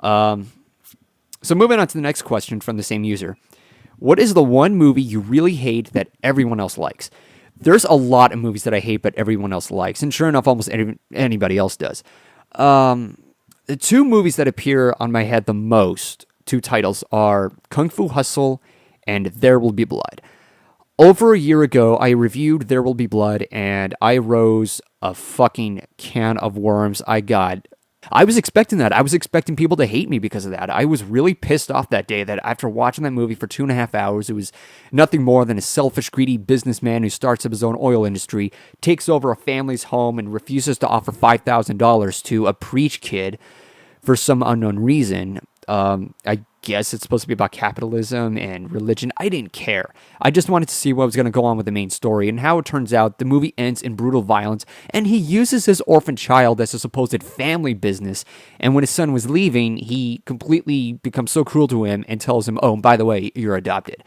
So moving on to the next question from the same user. What is the one movie you really hate that everyone else likes? There's a lot of movies that I hate but everyone else likes, and sure enough, almost anybody else does. The two movies that appear on my head the most, two titles, are Kung Fu Hustle and There Will Be Blood. Over a year ago, I reviewed There Will Be Blood, and I rose a fucking can of worms. I was expecting that. I was expecting people to hate me because of that. I was really pissed off that day that after watching that movie for 2.5 hours, it was nothing more than a selfish, greedy businessman who starts up his own oil industry, takes over a family's home, and refuses to offer $5,000 to a preach kid for some unknown reason. I guess it's supposed to be about capitalism and religion. I didn't care. I just wanted to see what was going to go on with the main story, and how it turns out the movie ends in brutal violence, and he uses his orphan child as a supposed family business, and when his son was leaving, he completely becomes so cruel to him and tells him, oh, and by the way, you're adopted.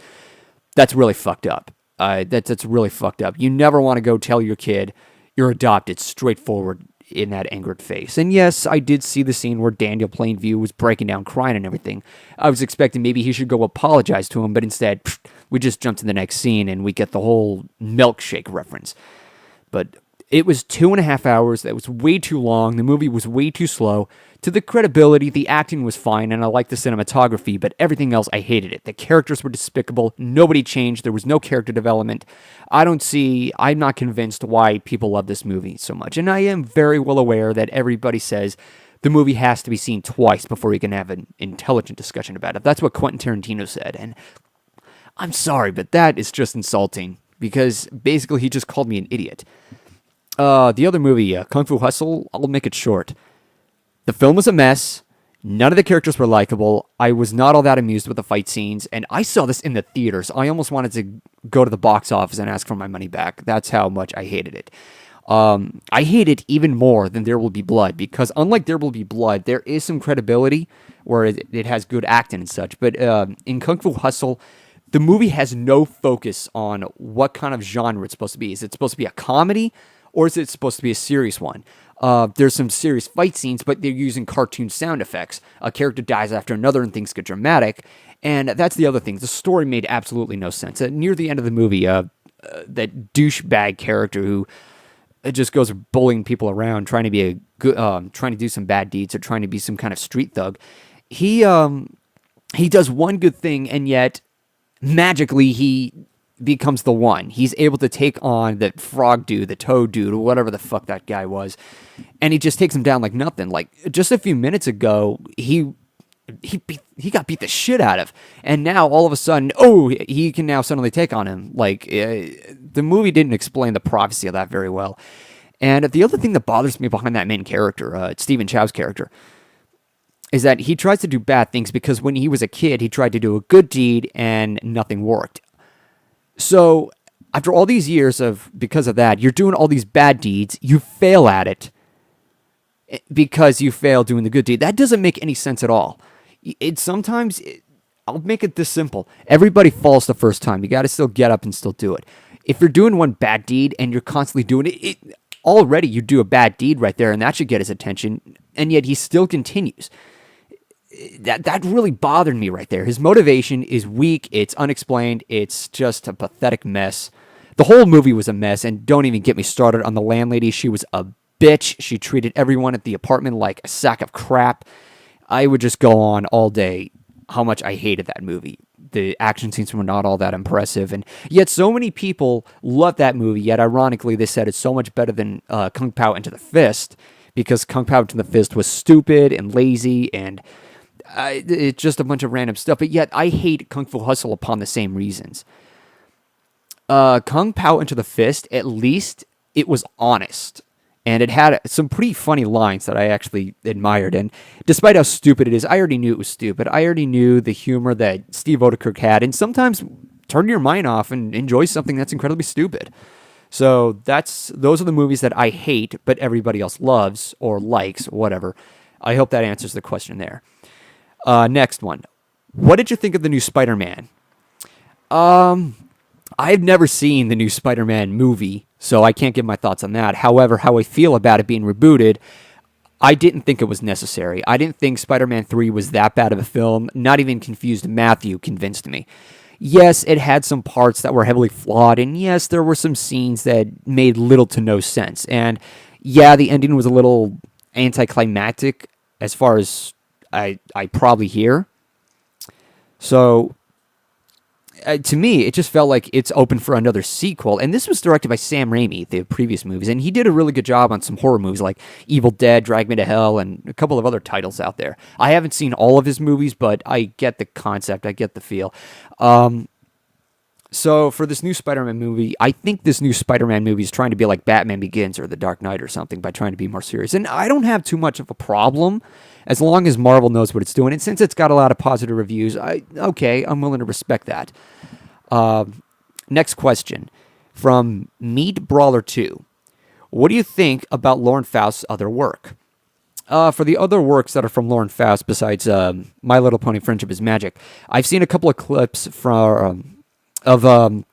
That's really fucked up. That's really fucked up. You never want to go tell your kid you're adopted straightforward in that angered face. And yes, I did see the scene where Daniel Plainview was breaking down crying and everything. I was expecting maybe he should go apologize to him, but instead, we just jump to the next scene and we get the whole milkshake reference. But it was 2.5 hours. That was way too long. The movie was way too slow. To the credibility, the acting was fine, and I liked the cinematography, but everything else, I hated it. The characters were despicable. Nobody changed. There was no character development. I'm not convinced why people love this movie so much. And I am very well aware that everybody says the movie has to be seen twice before you can have an intelligent discussion about it. That's what Quentin Tarantino said. And I'm sorry, but that is just insulting, because basically he just called me an idiot. The other movie, Kung Fu Hustle, I'll make it short. The film was a mess. None of the characters were likable. I was not all that amused with the fight scenes, and I saw this in the theaters. I almost wanted to go to the box office and ask for my money back. That's how much I hated it. I hate it even more than There Will Be Blood, because unlike There Will Be Blood, there is some credibility where it has good acting and such. But in Kung Fu Hustle, the movie has no focus on what kind of genre it's supposed to be. Is it supposed to be a comedy, or is it supposed to be a serious one? There's some serious fight scenes, but they're using cartoon sound effects. A character dies after another and things get dramatic. And that's the other thing. The story made absolutely no sense. Near the end of the movie, that douchebag character who just goes bullying people around, trying to be a good, trying to do some bad deeds or trying to be some kind of street thug. He does one good thing, and yet magically he becomes the one. He's able to take on the frog dude, the toad dude, or whatever the fuck that guy was, and he just takes him down like nothing. Like just a few minutes ago, he got beat the shit out of, and now all of a sudden, he can now suddenly take on him. Like the movie didn't explain the prophecy of that very well. And the other thing that bothers me behind that main character, Stephen Chow's character, is that he tries to do bad things because when he was a kid, he tried to do a good deed and nothing worked. So, after all these years because of that, you're doing all these bad deeds, you fail at it because you fail doing the good deed. That doesn't make any sense at all. I'll make it this simple. Everybody falls the first time. You got to still get up and still do it. If you're doing one bad deed and you're constantly doing it, already you do a bad deed right there, and that should get his attention, and yet he still continues. That really bothered me right there. His motivation is weak. It's unexplained. It's just a pathetic mess. The whole movie was a mess, and don't even get me started on the landlady. She was a bitch. She treated everyone at the apartment like a sack of crap. I would just go on all day how much I hated that movie. The action scenes were not all that impressive, and yet so many people love that movie, yet ironically they said it's so much better than Kung Pao Into the Fist, because Kung Pao Into the Fist was stupid and lazy, and it's just a bunch of random stuff, but yet I hate Kung Fu Hustle upon the same reasons. Kung Pao Into the Fist, at least it was honest, and it had some pretty funny lines that I actually admired, and despite how stupid it is, I already knew it was stupid. I already knew the humor that Steve Odekirk had, and sometimes turn your mind off and enjoy something that's incredibly stupid. So those are the movies that I hate, but everybody else loves or likes, or whatever. I hope that answers the question there. Next one. What did you think of the new Spider-Man? I've never seen the new Spider-Man movie, so I can't give my thoughts on that. However, how I feel about it being rebooted, I didn't think it was necessary. I didn't think Spider-Man 3 was that bad of a film. Not even Confused Matthew convinced me. Yes, it had some parts that were heavily flawed, and yes, there were some scenes that made little to no sense. And yeah, the ending was a little anticlimactic as far as I probably hear. So, to me, it just felt like it's open for another sequel. And this was directed by Sam Raimi, the previous movies, and he did a really good job on some horror movies like Evil Dead, Drag Me to Hell, and a couple of other titles out there. I haven't seen all of his movies, but I get the concept, I get the feel. So for this new Spider-Man movie, I think this new Spider-Man movie is trying to be like Batman Begins or The Dark Knight or something by trying to be more serious. And I don't have too much of a problem as long as Marvel knows what it's doing. And since it's got a lot of positive reviews, I'm willing to respect that. Next question from Meat Brawler 2. What do you think about Lauren Faust's other work? For the other works that are from Lauren Faust, besides My Little Pony Friendship is Magic, I've seen a couple of clips of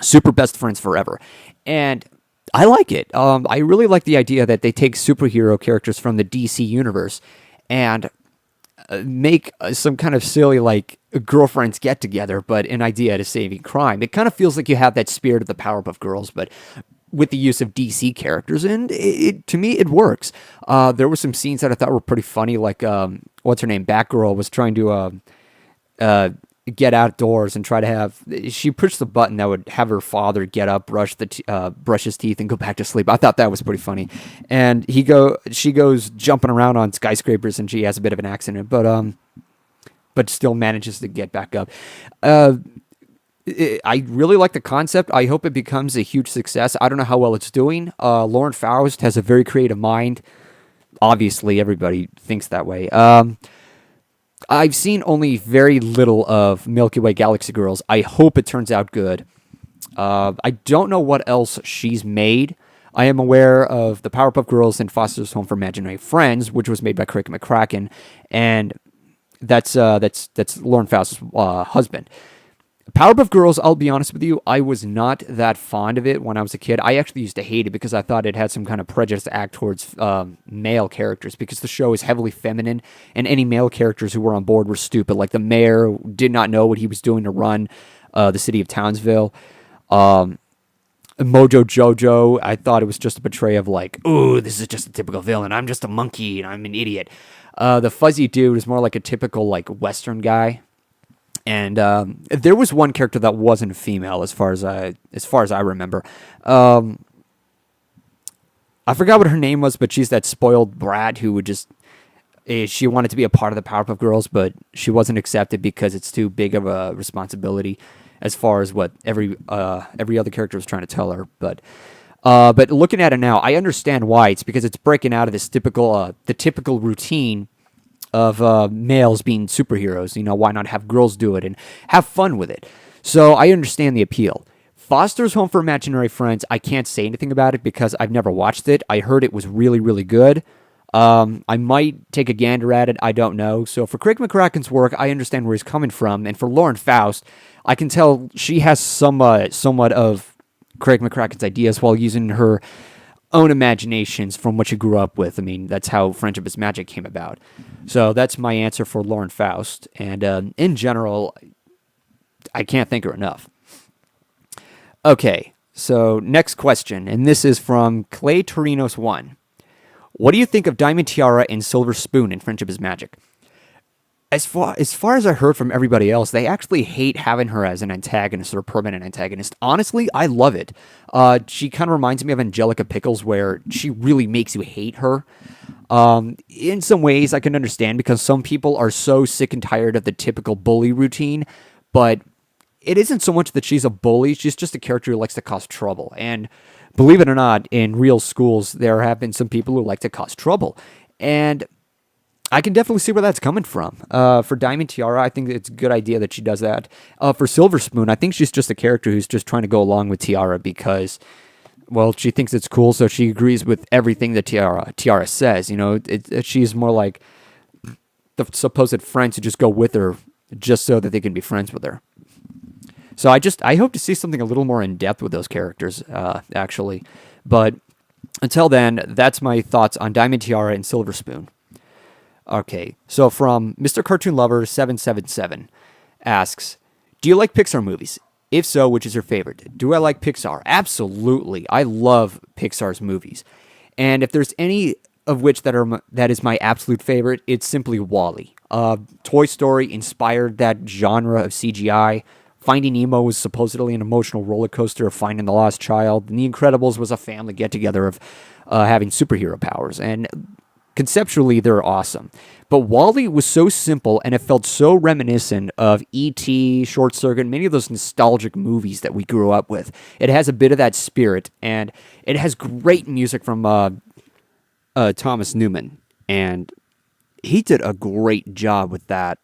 Super Best Friends Forever, and I like it. I really like the idea that they take superhero characters from the DC universe and make some kind of silly, like, girlfriends get together, but an idea to saving crime. It kind of feels like you have that spirit of the Powerpuff Girls, but with the use of DC characters, and to me, it works. There were some scenes that I thought were pretty funny, like, what's her name? Batgirl was trying to get outdoors and try to have. She pushed the button that would have her father get up, brush his teeth, and go back to sleep. I thought that was pretty funny. And she goes jumping around on skyscrapers, and she has a bit of an accident, but still manages to get back up. I really like the concept. I hope it becomes a huge success. I don't know how well it's doing. Lauren Faust has a very creative mind. Obviously, everybody thinks that way. I've seen only very little of Milky Way Galaxy Girls. I hope it turns out good. I don't know what else she's made. I am aware of the Powerpuff Girls and Foster's Home for Imaginary Friends, which was made by Craig McCracken, and that's Lauren Faust's husband. Powerpuff Girls, I'll be honest with you, I was not that fond of it when I was a kid. I actually used to hate it because I thought it had some kind of prejudice act towards male characters, because the show is heavily feminine, and any male characters who were on board were stupid. Like the mayor did not know what he was doing to run the city of Townsville. Mojo Jojo, I thought it was just a portrayal of like, ooh, this is just a typical villain. I'm just a monkey and I'm an idiot. The fuzzy dude is more like a typical like Western guy. And there was one character that wasn't female, as far as I remember. I forgot what her name was, but she's that spoiled brat who would just. She wanted to be a part of the Powerpuff Girls, but she wasn't accepted because it's too big of a responsibility, as far as what every other character was trying to tell her. But looking at it now, I understand why. It's because it's breaking out of this the typical routine of males being superheroes. You know, why not have girls do it and have fun with it? So I understand the appeal. Foster's Home for Imaginary Friends, I can't say anything about it because I've never watched it. I heard it was really, really good. I might take a gander at it. I don't know. So for Craig McCracken's work, I understand where he's coming from. And for Lauren Faust, I can tell she has somewhat of Craig McCracken's ideas while using her own imaginations from what she grew up with. I mean, that's how Friendship is Magic came about. So that's my answer for Lauren Faust. And in general, I can't thank her enough. Okay, so next question, and this is from Clay Torinos 1. What do you think of Diamond Tiara and Silver Spoon in Friendship is Magic? As far as I heard from everybody else, they actually hate having her as an antagonist or a permanent antagonist. Honestly, I love it. She kind of reminds me of Angelica Pickles, where she really makes you hate her. In some ways, I can understand, because some people are so sick and tired of the typical bully routine, but it isn't so much that she's a bully, she's just a character who likes to cause trouble. And believe it or not, in real schools, there have been some people who like to cause trouble. And I can definitely see where that's coming from. For Diamond Tiara, I think it's a good idea that she does that. For Silver Spoon, I think she's just a character who's just trying to go along with Tiara because, well, she thinks it's cool, so she agrees with everything that Tiara says. You know, she's more like the supposed friends who just go with her just so that they can be friends with her. So I hope to see something a little more in depth with those characters, actually. But Until then, that's my thoughts on Diamond Tiara and Silver Spoon. Okay, so from Mr. Cartoon Lover 777 asks, do you like Pixar movies? If so, which is your favorite? Do I like Pixar? Absolutely. I love Pixar's movies. And if there's any of which that is my absolute favorite, it's simply Wall-E. Toy Story inspired that genre of CGI. Finding Nemo was supposedly an emotional roller coaster of finding the lost child. And The Incredibles was a family get-together of having superhero powers. And conceptually, they're awesome. But Wall-E was so simple, and it felt so reminiscent of E.T., Short Circuit, many of those nostalgic movies that we grew up with. It has a bit of that spirit, and it has great music from Thomas Newman, and he did a great job with that.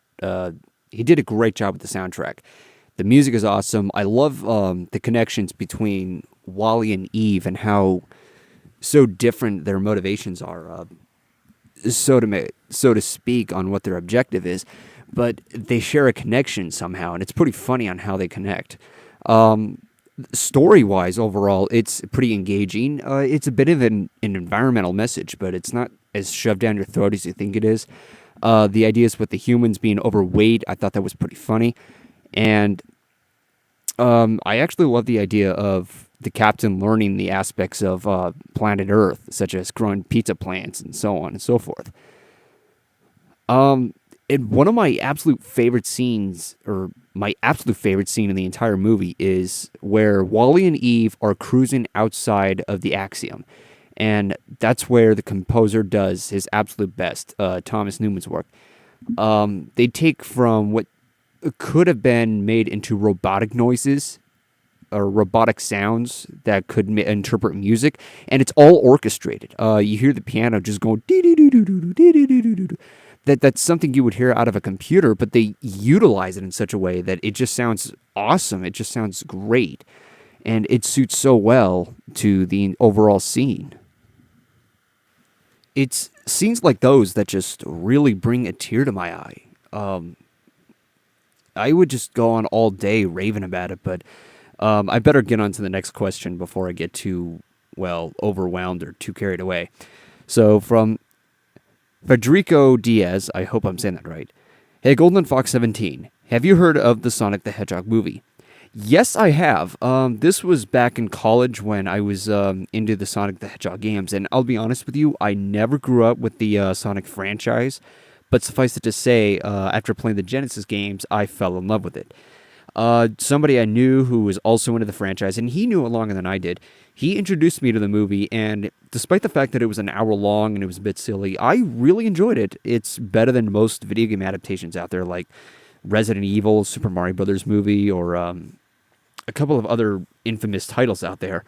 He did a great job with the soundtrack. The music is awesome. I love the connections between Wall-E and Eve and how so different their motivations are. So to speak, on what their objective is, but they share a connection somehow, and it's pretty funny on how they connect. Story-wise, overall, it's pretty engaging. It's a bit of an environmental message, but it's not as shoved down your throat as you think it is. The ideas with the humans being overweight, I thought that was pretty funny. And I actually love the idea of the captain learning the aspects of planet Earth, such as growing pizza plants and so on and so forth. And one of my absolute favorite scenes, or my absolute favorite scene in the entire movie, is where Wall-E and Eve are cruising outside of the Axiom. And that's where the composer does his absolute best, Thomas Newman's work. They take from what could have been made into robotic noises or robotic sounds that could interpret music, and it's all orchestrated. You hear the piano just going dee-dee-doo-doo-doo-doo-doo-doo-doo. That's something you would hear out of a computer, but they utilize it in such a way that it just sounds awesome. It just sounds great, and it suits so well to the overall scene. It's scenes like those that just really bring a tear to my eye. I would just go on all day raving about it, but I better get on to the next question before I get too, overwhelmed or too carried away. So from Federico Diaz, I hope I'm saying that right. Hey, Golden Fox 17, have you heard of the Sonic the Hedgehog movie? Yes, I have. This was back in college when I was into the Sonic the Hedgehog games, and I'll be honest with you, I never grew up with the Sonic franchise, but suffice it to say, after playing the Genesis games, I fell in love with it. Somebody I knew who was also into the franchise, and he knew it longer than I did, he introduced me to the movie, and despite the fact that it was an hour long and it was a bit silly, I really enjoyed it. It's better than most video game adaptations out there, like Resident Evil, Super Mario Brothers movie, or a couple of other infamous titles out there.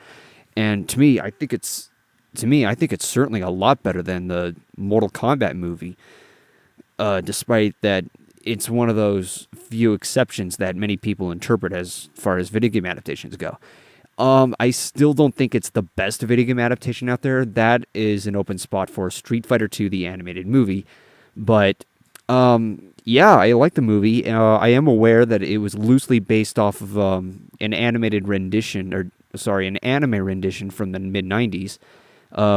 And to me, I think it's certainly a lot better than the Mortal Kombat movie, despite that it's one of those few exceptions that many people interpret as far as video game adaptations go. I still don't think it's the best video game adaptation out there. That is an open spot for Street Fighter II, the animated movie. But, yeah, I like the movie. I am aware that it was loosely based off of an anime rendition from the mid-90s,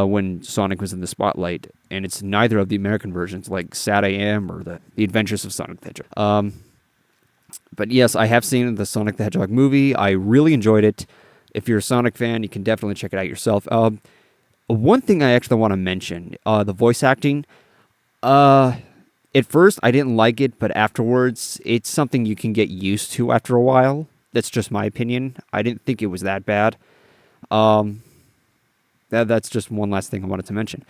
when Sonic was in the spotlight. And it's neither of the American versions, like Sad I Am or the Adventures of Sonic the Hedgehog. But yes, I have seen the Sonic the Hedgehog movie. I really enjoyed it. If you're a Sonic fan, you can definitely check it out yourself. One thing I actually want to mention, the voice acting. At first, I didn't like it, but afterwards, it's something you can get used to after a while. That's just my opinion. I didn't think it was that bad. That's just one last thing I wanted to mention.